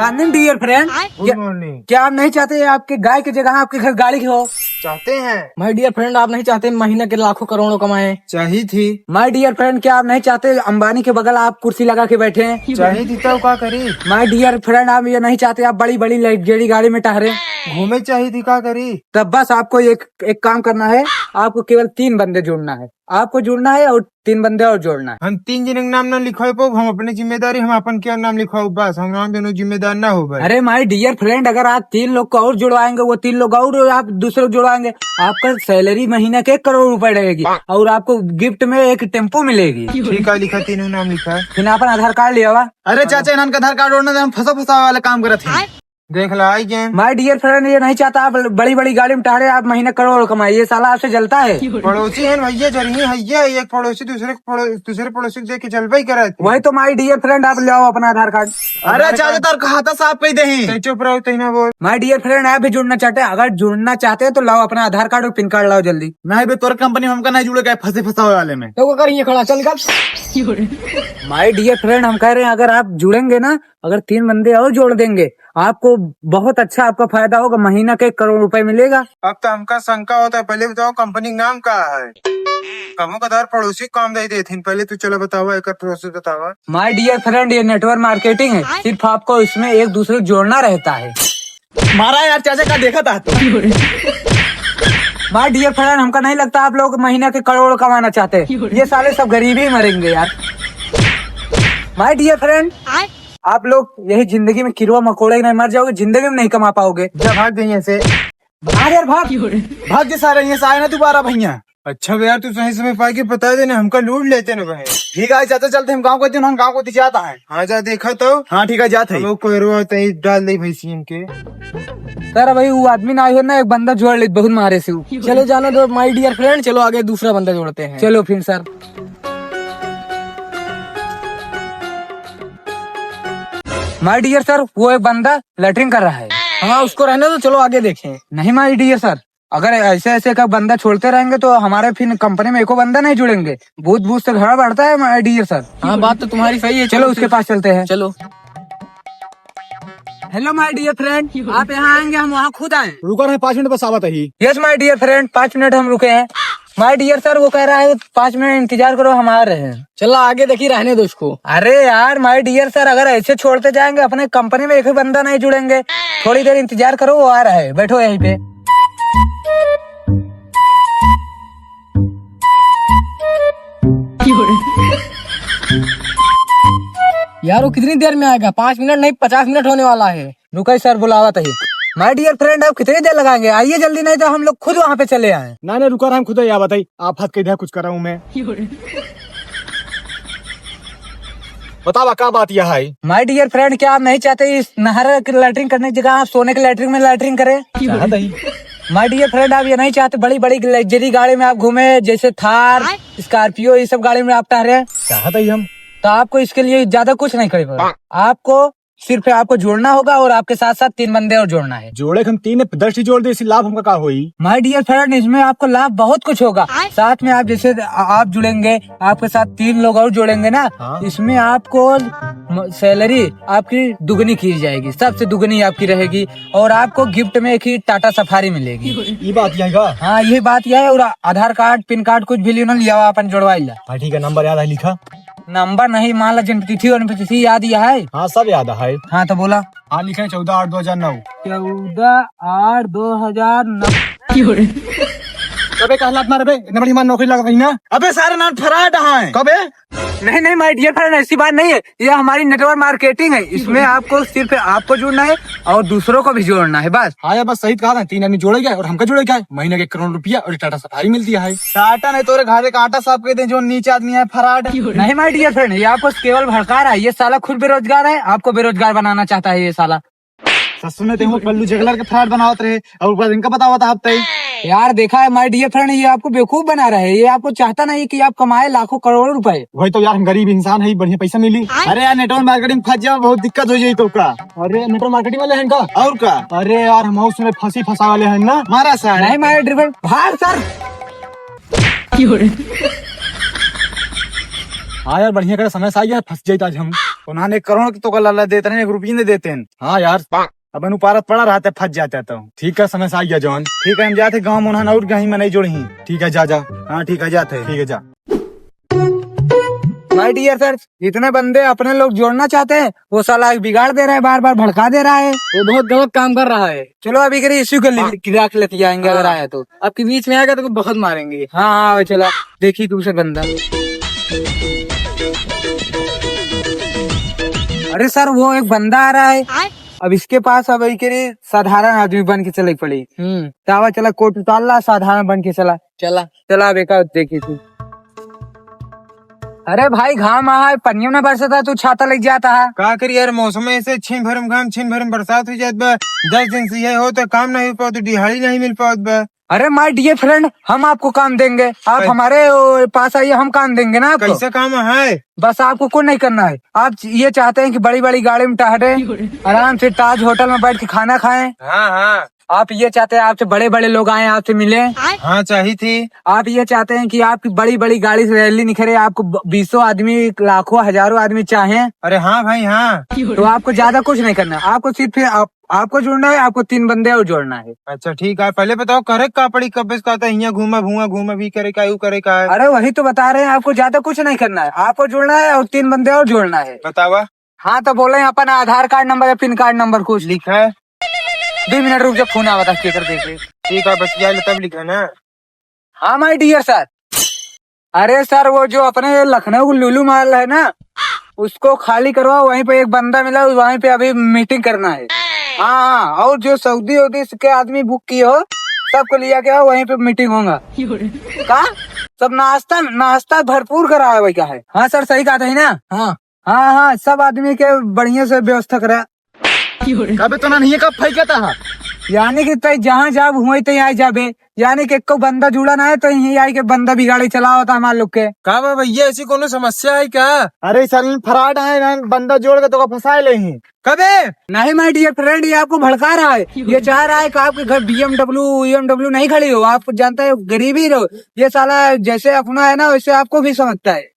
Morning dear friend. Good morning. क्या आप नहीं चाहते आपके गाय की जगह आपके घर गाड़ी हो? चाहते हैं। माय डियर फ्रेंड, आप नहीं चाहते महीने के लाखों करोड़ों कमाए? चाहिए थी। माय डियर फ्रेंड, क्या आप नहीं चाहते अंबानी के बगल आप कुर्सी लगा के बैठे हैं? चाहिए थी तो क्या करी। माय डियर फ्रेंड, आप ये नहीं चाहते आप बड़ी बड़ी लग्जरी गाड़ी में टहरे? घूमे चाहिए थी क्या करी। तब बस आपको एक काम करना है। आपको केवल 3 बंदे जोड़ना है। आपको जुड़ना है और 3 बंदे और जोड़ना है। हम 3 जन के नाम न लिखवाए पो, हम अपनी जिम्मेदारी हम अपन क्या नाम लिखवाओ, बस हम दोनों जिम्मेदार ना हो भाई। अरे माय डियर फ्रेंड, अगर आप 3 लोग को और जुड़वाएंगे, वो 3 लोग और आप दूसरे को जुड़वाएंगे, आपका सैलरी महीने के 1 करोड़ रुपए रहेगी और आपको गिफ्ट में एक टेम्पो मिलेगी। ठीक है, लिखा तीनों नाम लिखा है। फिर अपन आधार कार्ड लिया हुआ। अरे चाचा, इन्होंने आधार कार्ड ओढ़ने हम फंसा वाला काम करते हैं। देख ला आई गेम। माय डियर फ्रेंड, ये नहीं चाहता आप बड़ी बड़ी गाड़ी में टहरे, आप महीने करोड़ कमाए। ये साला आपसे जलता है। पड़ोसी है भैया, जरिए भैया, एक पड़ोसी दूसरे पड़ोसी को देख के जलवा ही करा। वही तो माय डियर फ्रेंड, आप ले आओ अपना आधार कार्ड। अरे चाचा, तार खाता साफ कही दही। चुप रहो, तही ना बोल। माय डियर फ्रेंड, आप भी जुड़ना चाहते हैं? अगर जुड़ना चाहते हैं तो लाओ अपना आधार कार्ड और पिन कार्ड लाओ जल्दी। नहीं बे, तोर कंपनी में हमका नहीं जुड़े गए, फंसा वाले में तो करिए खड़ा चल कर। माय डियर फ्रेंड, हम कह रहे हैं अगर आप जुड़ेंगे ना, अगर 3 बंदे और जोड़ देंगे, आपको बहुत अच्छा आपका फायदा होगा। महीना के 1 करोड़ रुपए मिलेगा। अब तो हमका शंका होता है, पहले बताओ कंपनी का नाम क्या है। कमो कदार पड़ोसी काम दे देते। पहले तू चलो बतावा, एक प्रोसेस बतावा। माय डियर फ्रेंड, ये नेटवर्क मार्केटिंग है। सिर्फ आपको इसमें एक दूसरे को जोड़ना रहता है। मारा यार चाचा का देखा था तो। माय डियर फ्रेंड, हमका नहीं लगता आप लोग महीना के करोड़ कमाना चाहते हैं। ये साले सब गरीब ही मरेंगे यार। माय डियर फ्रेंड, आप लोग यही जिंदगी में कीड़वा मकोड़े नहीं मर जाओगे, जिंदगी में नहीं कमा पाओगे। जब भाग गई ऐसे। भाग यार भाग। भाग के सारे यहाँ से आए ना दोबारा भैया। अच्छा यार, तू सही समय पा के बता देना, हमका लूट लेते ना भाई। ठीक है चाचा, चलते हम गाँव को हम गाँव को जाता है। हाँ जा, देखा तो। हाँ ठीक है, जाते हैं। कोई डाल दी भैंसी इनके। सर भाई वो आदमी ना आयो ना, एक बंदा जोड़ ले, बहुत मारे से। चलो जाने दो माय डियर फ्रेंड, चलो आगे दूसरा बंदा जोड़ते हैं। चलो फिर सर। माय डियर सर, वो एक बंदा लेटरिन कर रहा है। हाँ उसको रहने दो, चलो आगे देखें। नहीं माय डियर सर, अगर ऐसे ऐसे का बंदा छोड़ते रहेंगे तो हमारे फिर कंपनी में एको बंदा नहीं जुड़ेंगे। भूत भूत से घर बढ़ता है माय डियर सर। हाँ बात तो तुम्हारी सही है। चलो उसके पास चलते हैं। चलो। हेलो माय डियर फ्रेंड, आप यहाँ आएंगे, हम वहाँ खुद आए? रुको रहे 5 मिनट बस आवत ही। Yes my dear friend, 5 minute हम रुके हैं। माय डियर सर, वो कह रहा है 5 मिनट इंतजार करो, हम आ रहे हैं। चलो आगे देखिए, रहने दो उसको। अरे यार माय डियर सर, अगर ऐसे छोड़ते जाएंगे अपने कंपनी में एक भी बंदा नहीं जुड़ेंगे। थोड़ी देर इंतजार करो, वो आ रहा है, बैठो यहीं पे। यार वो कितनी देर में आएगा? 5 मिनट नहीं, 50 मिनट होने वाला है। रुका सर, बुलावत है। माय डियर फ्रेंड, आप कितनी देर लगाएंगे? आइए जल्दी, नहीं तो हम लोग खुद वहाँ पे चले आए। ना रुका रहा, हम खुद या बताइए। आप हाथ के कुछ कर रहा हूँ मैं। बतावा क्या बात यह है? माय डियर फ्रेंड, क्या आप नहीं चाहते इस नहर की लैट्रिन करने की जगह आप सोने के लैट्रिन में लैट्रिन करें? माय डियर फ्रेंड, आप ये नहीं चाहते बड़ी बड़ी लग्जरी गाड़ी में आप घूमे, जैसे थार, स्कॉर्पियो, ये सब गाड़ी में आप टहरे? चाहते ही हम। तो आपको इसके लिए ज्यादा कुछ नहीं करेगा। आपको सिर्फ आपको जोड़ना होगा और आपके साथ साथ 3 बंदे और जोड़ना है। जोड़े हम 3 10 ही जोड़ दे, इसी लाभ हमका क्या होई? माय डियर फ्रेंड, इसमें आपको लाभ बहुत कुछ होगा। साथ में आप जैसे आप जुड़ेंगे, आपके साथ 3 लोग और जुड़ेंगे ना। हाँ? इसमें आपको सैलरी आपकी दुगनी की जाएगी, सबसे दुगनी आपकी रहेगी। और आपको गिफ्ट में एक ही टाटा सफारी मिलेगी। ये बात यह है। हाँ यही बात यह है। और आधार कार्ड, पिन कार्ड कुछ भी लिया हुआ अपन जोड़वाई ला। हाँ ठीक है, नंबर याद है लिखा? नंबर नहीं, मान ला जन्मतिथि और तिथि याद यह है। हाँ सब याद है। हाँ तो बोला। हाँ लिखे 14/8/2009। 14/8/2009। कबे कहला अपना रे, इतनी बड़ी मान नौकरी लगा ना। अबे सारे नाम फराड है। कबे? नहीं माय डियर फ्रेंड, ऐसी बात नहीं है। ये हमारी नेटवर्क मार्केटिंग है। इसमें आपको सिर्फ आपको जुड़ना है और दूसरों को भी जोड़ना है, बस। हाँ यार बस सही कहा था। 3 आदमी जोड़े गए और हमका जोड़े गए। महीने के 1 करोड़ रुपया और टाटा सफारी मिलती है। टाटा नहीं तोरे घाटे का आटा साफ कर दे, जो नीचे आदमी है फराड। नहीं माय डियर फ्रेंड, ये आपको केवल भड़का रहा है। ये साला खुद बेरोजगार है, आपको बेरोजगार बनाना चाहता है ये साला। ससुर ने तेहू कल्लू जगलर के फ्राड बनावत रहे और ऊपर इनका बतावा था हफ्ते। यार देखा है माय डियर फ्रेंड, ये आपको बेवकूफ बना रहा है। ये आपको चाहता नहीं कि आप कमाए लाखों करोड़ों रुपए। वही तो यार, हम गरीब इंसान है, बढ़िया पैसा मिली। अरे यार नेटवर्क मार्केटिंग फंस जाओ, बहुत दिक्कत हो जाए तो का। अरे नेटवर्क मार्केटिंग वाले हैं का और का? अरे यार हम उसमें फंसा वाले हैं ना, मारा सर। नहीं माय डियर फ्रेंड, भाग सर। हाँ यार बढ़िया करे समय से आ गया फंस जाता आज हम उन्होंने करोड़ तो का लाला देते हैं 1 रुपये नहीं देते हैं। हाँ यार अब अनुपारत पड़ा रहता है फंस जाता है तो ठीक है समय से आ गया जॉन। ठीक है हम जाते गाँव उन्होंने और कहीं में नहीं जोड़ी। ठीक है जा जा। हाँ ठीक है जाते हैं। ठीक है जा। माय डियर सर, जितने बंदे अपने लोग जोड़ना चाहते हैं वो साला बिगाड़ दे रहा है, बार बार भड़का दे रहा है। वो बहुत गलत काम कर रहा है। चलो अभी करिए इश्यू को रख लेते जाएंगे। अगर आया तो आपके बीच में आएगा तो बहुत मारेंगे। हाँ हाँ चला देखिए दूसरा बंदा। अरे सर वो एक बंदा आ रहा है। अब इसके पास अब के साधारण आदमी बन के चले पड़ी। तावा चला कोट उतार ला, साधारण बन के चला चला बेका देखी तू। अरे भाई घाम आ पनियों में बरसता तू छाता लग जाता है। का करी यार मौसम में ऐसे छिन भरम घाम छिन भरम बरसात हो जात बा। 10 दिन से ये हो तो काम नहीं हो पाओ तो दिहाड़ी नहीं मिल पाओ बा। अरे माय डियर फ्रेंड हम आपको काम देंगे, आप हमारे पास आइए, हम काम देंगे ना आपको। कैसा काम है? बस आपको कुछ नहीं करना है। आप ये चाहते हैं कि बड़ी बड़ी गाड़ी में टहरे, आराम से ताज होटल में बैठ के खाना खाएं। हाँ हाँ। आप ये चाहते हैं आपसे बड़े बड़े लोग आए आपसे मिले। हाँ चाहिए थी। आप ये चाहते हैं कि आपकी बड़ी बड़ी गाड़ी से रैली निकले, आपको 20 आदमी लाखों हजारों आदमी चाहें। अरे हाँ भाई हाँ। तो आपको ज्यादा कुछ नहीं करना, आपको सिर्फ आपको जोड़ना है, आपको 3 बंदे और जोड़ना है। अच्छा ठीक है पहले बताओ करे का पड़ी कब का यहाँ घूमा भूआ घूमा भी करे का यू करे का है। अरे वही तो बता रहे हैं, आपको ज्यादा कुछ नहीं करना है, आपको जोड़ना है और 3 बंदे और जोड़ना है। बतावा। हाँ तो बोले अपना आधार कार्ड नंबर या पिन कार्ड नंबर कुछ लिखा है। 2 मिनट रुक, जब फोन आवा था स्पीकर देख ले। ठीक है बस जाए तब लिखा ना। हाँ माय डियर सर। अरे सर वो जो अपने लखनऊ लुलू महल है ना उसको खाली करवाओ, वहीं पे एक बंदा मिला, वहीं पे अभी मीटिंग करना है। हाँ और जो सऊदी वऊदी के आदमी बुक किए हो सबको लिया के आओ, वहीं पे मीटिंग होगा। कहा सब नाश्ता भरपूर करा है वही का है। हाँ सर सही कहा था ना। हाँ हाँ हाँ सब आदमी के बढ़िया से व्यवस्था करा। कब तो ना नहीं कब फैकता है यानी कि तय जहाँ जाब हुई तय आई जाबे, यानी कि को बंदा जुड़ा ना है तो यही आई के बंदा बिगाड़ी चला होता हमारे लोग के। का भैया ऐसी कोनो समस्या है क्या? अरे सर फराड है बंदा जोड़ के तो फंसा ले ही कबे नहीं माय डियर फ्रेंड, ये आपको भड़का रहा है। ये चाह रहा है कि आपके घर BMW नहीं खड़ी हो। आप जानते हो गरीबी रहो, ये साला जैसे अपना है ना वैसे आपको भी समझता है।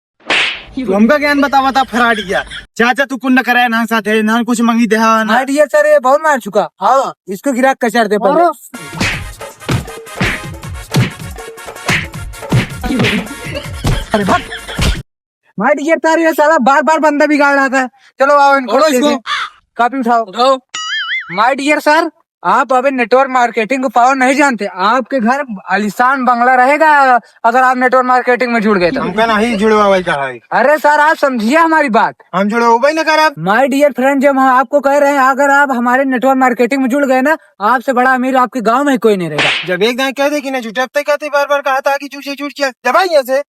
हमका ज्ञान बतावा था फराड किया। चाचा तू कुछ न करे ना साथे ना कुछ मंगी दे। माय डियर सर ये बहुत मार चुका। हाँ इसको गिरा कचर दे पहले। अरे भाग माय डियर सर, ये साला बार बार बंदा बिगाड़ रहा था। चलो आओ इनको कॉपी उठाओ। माय डियर सर आप अभी नेटवर्क मार्केटिंग को पावर नहीं जानते। आपके घर आलिशान बंगला रहेगा अगर आप नेटवर्क मार्केटिंग में जुड़ गए तो। हमका नहीं जुड़वा का है। अरे सर आप समझिए हमारी बात। हम जुड़वा ना कर। माय डियर फ्रेंड जब हम आपको कह रहे हैं अगर आप हमारे नेटवर्क मार्केटिंग में जुड़ गए ना, आपसे बड़ा अमीर आपके गांव में कोई नहीं रहेगा। जब एक गाय कह दे कि ना जुटे अब तक कहते बार बार कहा था कि जुट से जब यहाँ से